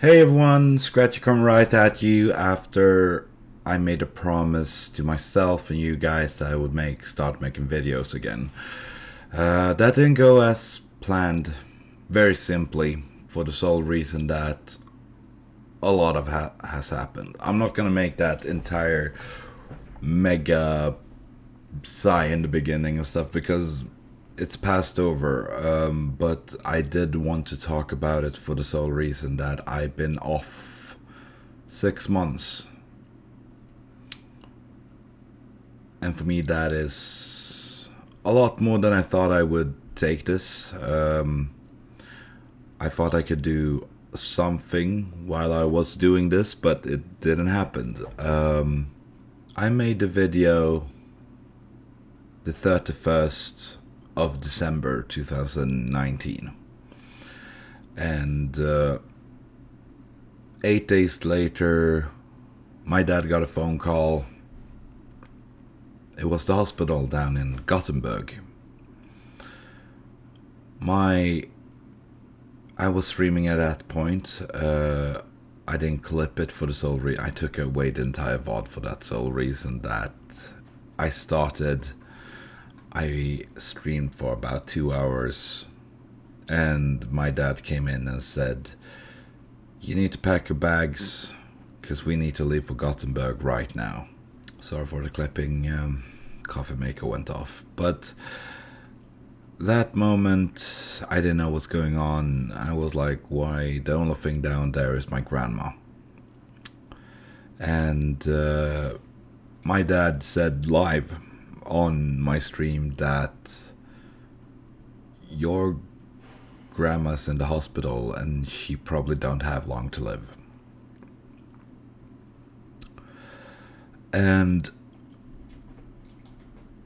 Hey everyone, Scratchy come right at you after I made a promise to myself and you guys that I would start making videos again. That didn't go as planned, very simply, for the sole reason that a lot has happened. I'm not gonna make that entire mega sigh in the beginning and stuff because it's passed over. But I did want to talk about it for the sole reason that I've been off 6 months. And for me, that is a lot more than I thought I would take this. I thought I could do something while I was doing this, but it didn't happen. I made the video the 31st of December 2019. And 8 days later, my dad got a phone call. It was the hospital down in Gothenburg. I was streaming at that point. I didn't clip it for the sole reason. I took away the entire VOD for that sole reason that I streamed for about 2 hours, and my dad came in and said, "You need to pack your bags because we need to leave for Gothenburg right now." Sorry for the clipping. Coffee maker went off, but that moment I didn't know what's going on. I was like, why? The only thing down there is my grandma. And my dad said live on my stream that your grandma's in the hospital and she probably don't have long to live. And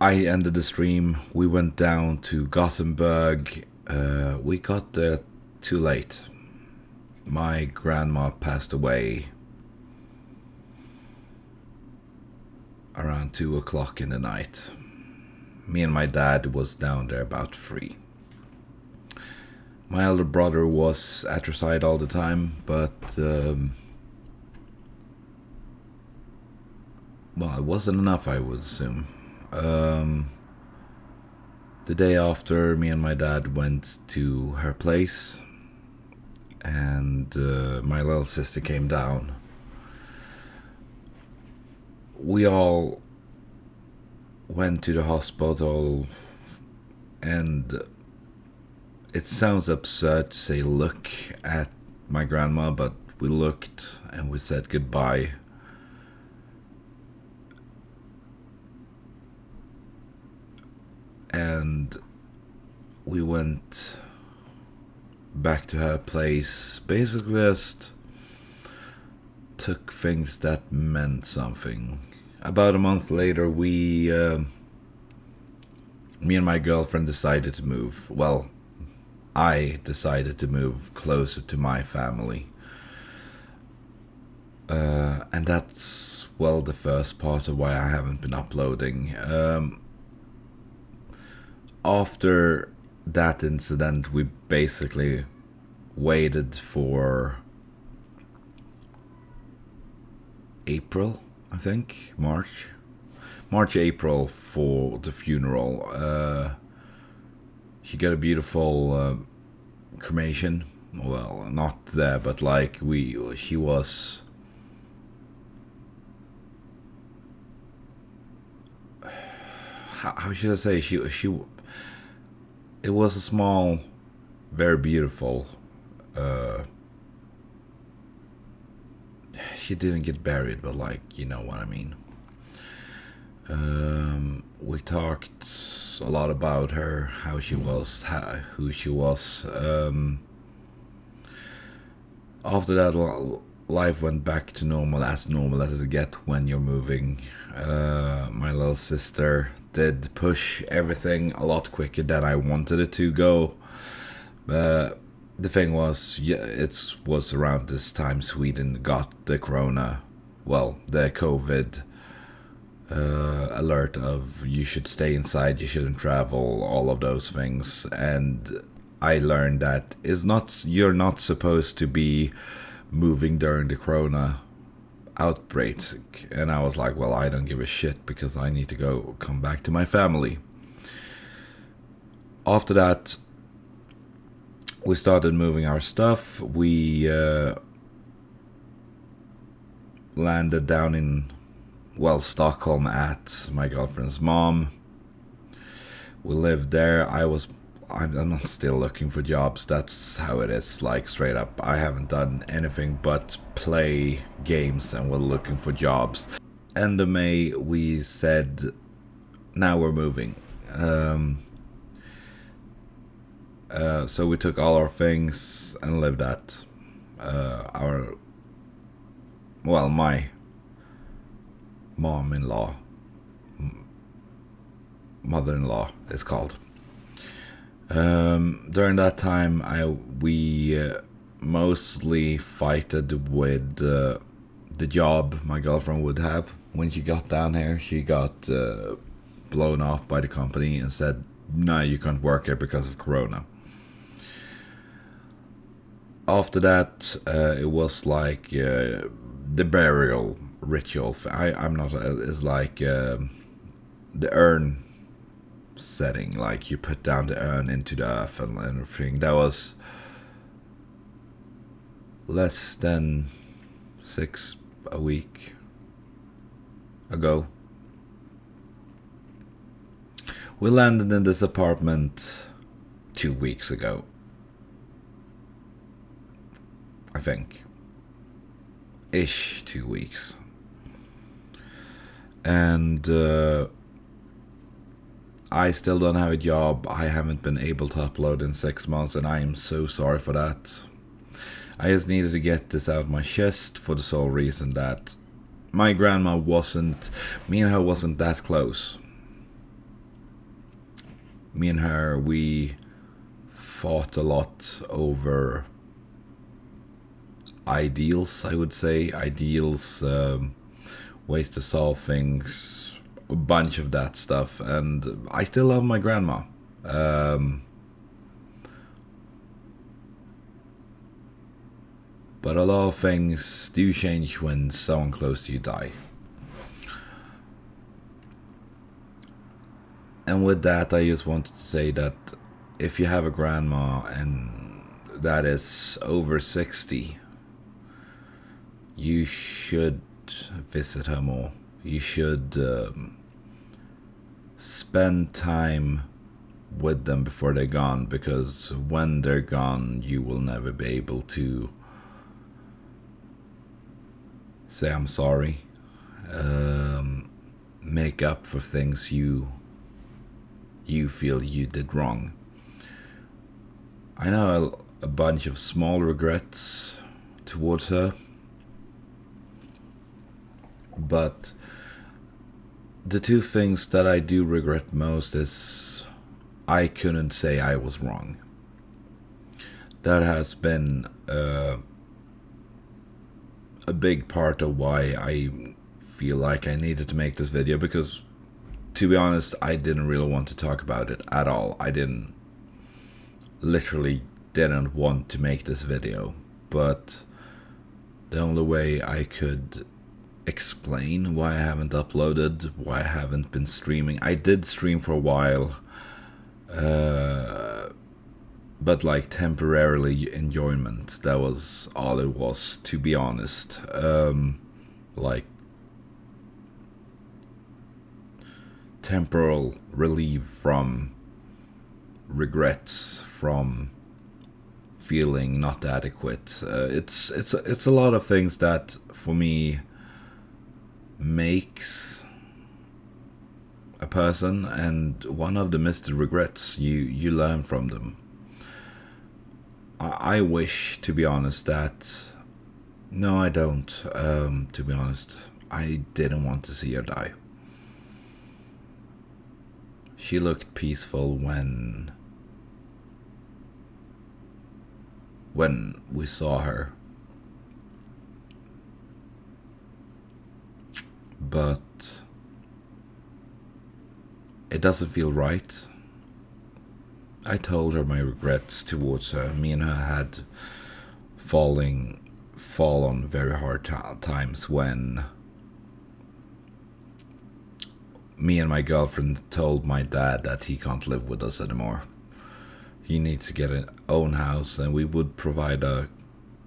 I ended the stream. We went down to Gothenburg. We got there too late. My grandma passed away around 2 o'clock in the night. Me and my dad was down there about 3. My elder brother was at her side all the time, but well, it wasn't enough, I would assume. The day after, me and my dad went to her place, and my little sister came down. We all went to the hospital, and it sounds absurd to say look at my grandma, but we looked and we said goodbye. And we went back to her place, basically just took things that meant something. About a month later, me and my girlfriend decided to move. Well, I decided to move closer to my family. And that's, well, the first part of why I haven't been uploading. After that incident, we basically waited for April, I think, March, April for the funeral. She got a beautiful cremation. Well, not there, but like she was. How should I say? She. It was a small, very beautiful. She didn't get buried, but like you know what I mean. We talked a lot about her, how she was, who she was. After that, life went back to normal as it get when you're moving. My little sister did push everything a lot quicker than I wanted it to go. The thing was, yeah, it was around this time Sweden got the corona, well, the COVID alert of you should stay inside, you shouldn't travel, all of those things. And I learned that you're not supposed to be moving during the corona outbreak, and I was like, well, I don't give a shit because I need to come back to my family. After that, we started moving our stuff. We landed down in, well, Stockholm at my girlfriend's mom. We lived there. I'm not still looking for jobs. That's how it is, like, straight up. I haven't done anything but play games, and we're looking for jobs. End of May, we said, now we're moving. So we took all our things and lived at my mother-in-law is called. During that time, we mostly fighted with the job my girlfriend would have when she got down here. She got blown off by the company and said, no, you can't work here because of corona. After that, it was like the burial ritual. I'm not, it's like the urn setting, like you put down the urn into the earth and everything. That was less than 6 a week ago. We landed in this apartment 2 weeks ago, I think. Ish 2 weeks. And I still don't have a job. I haven't been able to upload in 6 months, and I am so sorry for that. I just needed to get this out of my chest for the sole reason that my grandma me and her wasn't that close. Me and her, we fought a lot over ideals, I would say. Ideals, ways to solve things, a bunch of that stuff. And I still love my grandma. But a lot of things do change when someone close to you die. And with that, I just wanted to say that if you have a grandma and that is over 60, you should visit her more. You should spend time with them before they're gone, because when they're gone, you will never be able to say I'm sorry, make up for things you feel you did wrong. I know a bunch of small regrets towards her, but the two things that I do regret most is I couldn't say I was wrong. That has been a big part of why I feel like I needed to make this video, because to be honest, I didn't really want to talk about it at all. I literally didn't want to make this video, but the only way I could explain why I haven't uploaded, why I haven't been streaming. I did stream for a while, but like temporarily enjoyment. That was all it was, to be honest. Like temporal relief from regrets, from feeling not adequate. It's a lot of things that for me makes a person, and one of them is the regrets. You learn from them. I wish, to be honest, that no, I don't. To be honest, I didn't want to see her die. She looked peaceful when we saw her. But it doesn't feel right. I told her my regrets towards her. Me and her had falling fall on very hard times when me and my girlfriend told my dad that he can't live with us anymore. He needs to get an own house, and we would provide a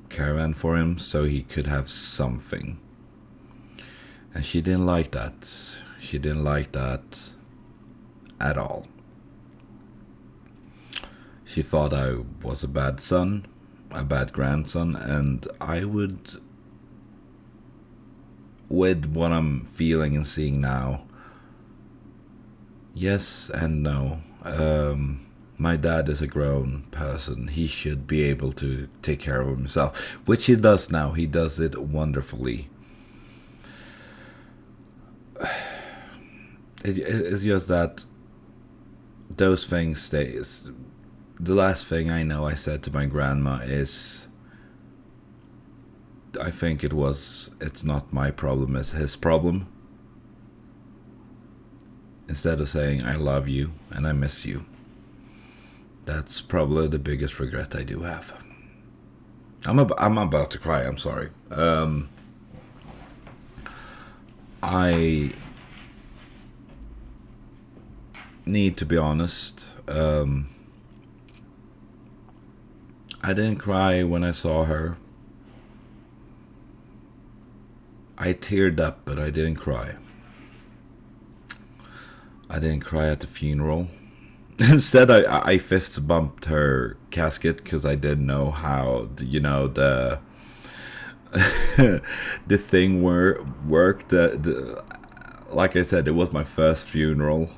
caravan for him so he could have something. And she didn't like that. She didn't like that at all. She thought I was a bad son, a bad grandson, and I would, with what I'm feeling and seeing now, yes and no. My dad is a grown person. He should be able to take care of himself, which he does now. He does it wonderfully. It's just that those things stays. The last thing I know I said to my grandma is, I think it was, it's not my problem, it's his problem. Instead of saying I love you and I miss you. That's probably the biggest regret I do have. I'm about to cry, I'm sorry. I need to be honest. I didn't cry when I saw her. I teared up, but I didn't cry. I didn't cry at the funeral. Instead, I fist bumped her casket because I didn't know how, the the thing worked. Like I said, it was my first funeral.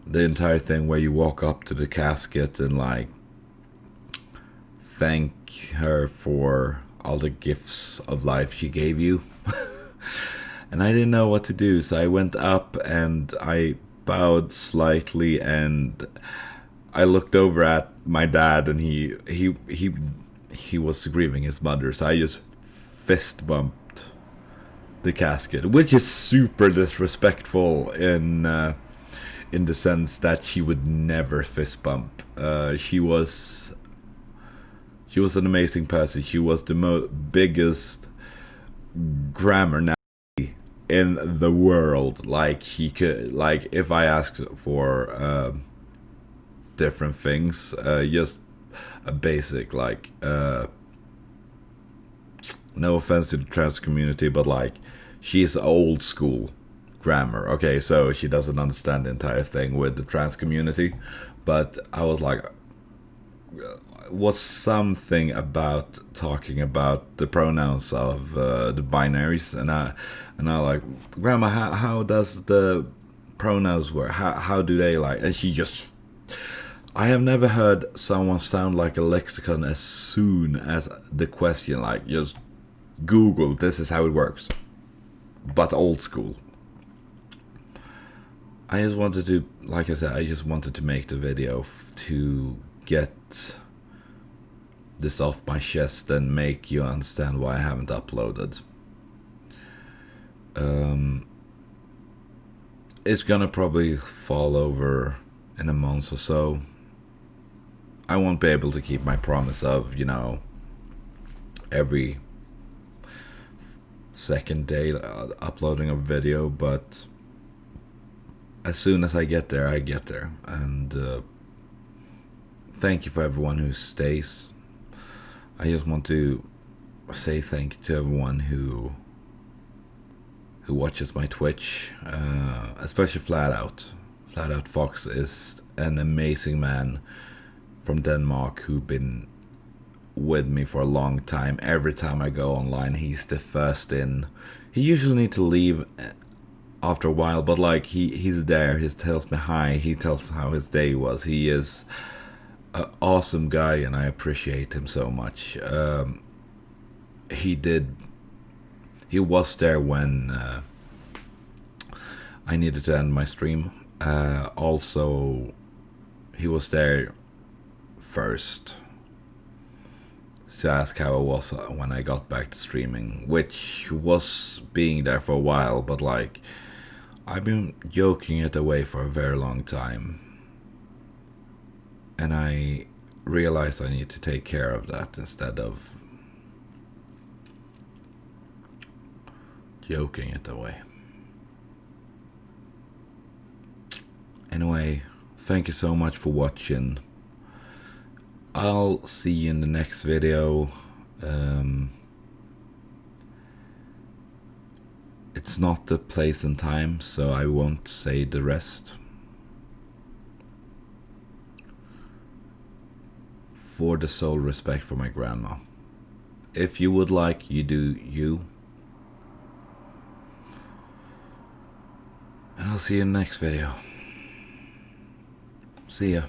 The entire thing where you walk up to the casket and like thank her for all the gifts of life she gave you. And I didn't know what to do, so I went up and I bowed slightly, and I looked over at my dad, and he was grieving his mother, so I just fist bumped the casket, which is super disrespectful in the sense that she would never fist bump. She was an amazing person. She was the biggest grammar now in the world. Like, he could, like, if I asked for different things, just a basic, like, no offense to the trans community, but like, she's old school grammar. Okay, so she doesn't understand the entire thing with the trans community, but I was like, was something about talking about the pronouns of the binaries, and I like, Grandma, how does the pronouns work? How do they, like? And she just, I have never heard someone sound like a lexicon as soon as the question, like, just Google, this is how it works, but old school. I just wanted to, like I said, I just wanted to make the video to get this off my chest and make you understand why I haven't uploaded. It's gonna probably fall over in a month or so. I won't be able to keep my promise of, every second day uploading a video, but as soon as I get there, I get there. And thank you for everyone who stays. I just want to say thank you to everyone who watches my Twitch, especially Flat Out. Flat Out Fox is an amazing man from Denmark who's been with me for a long time. Every time I go online, he's the first in. He usually needs to leave after a while, but like, he's there. He tells me hi. He tells how his day was. He is an awesome guy, and I appreciate him so much. He was there when I needed to end my stream. Also, he was there first to ask how it was when I got back to streaming, which was being there for a while, but like, I've been joking it away for a very long time. And I realize I need to take care of that instead of joking it away. Anyway, thank you so much for watching. I'll see you in the next video. It's not the place and time, so I won't say the rest. For the sole respect for my grandma. If you would like, you do you. And I'll see you in the next video. See ya.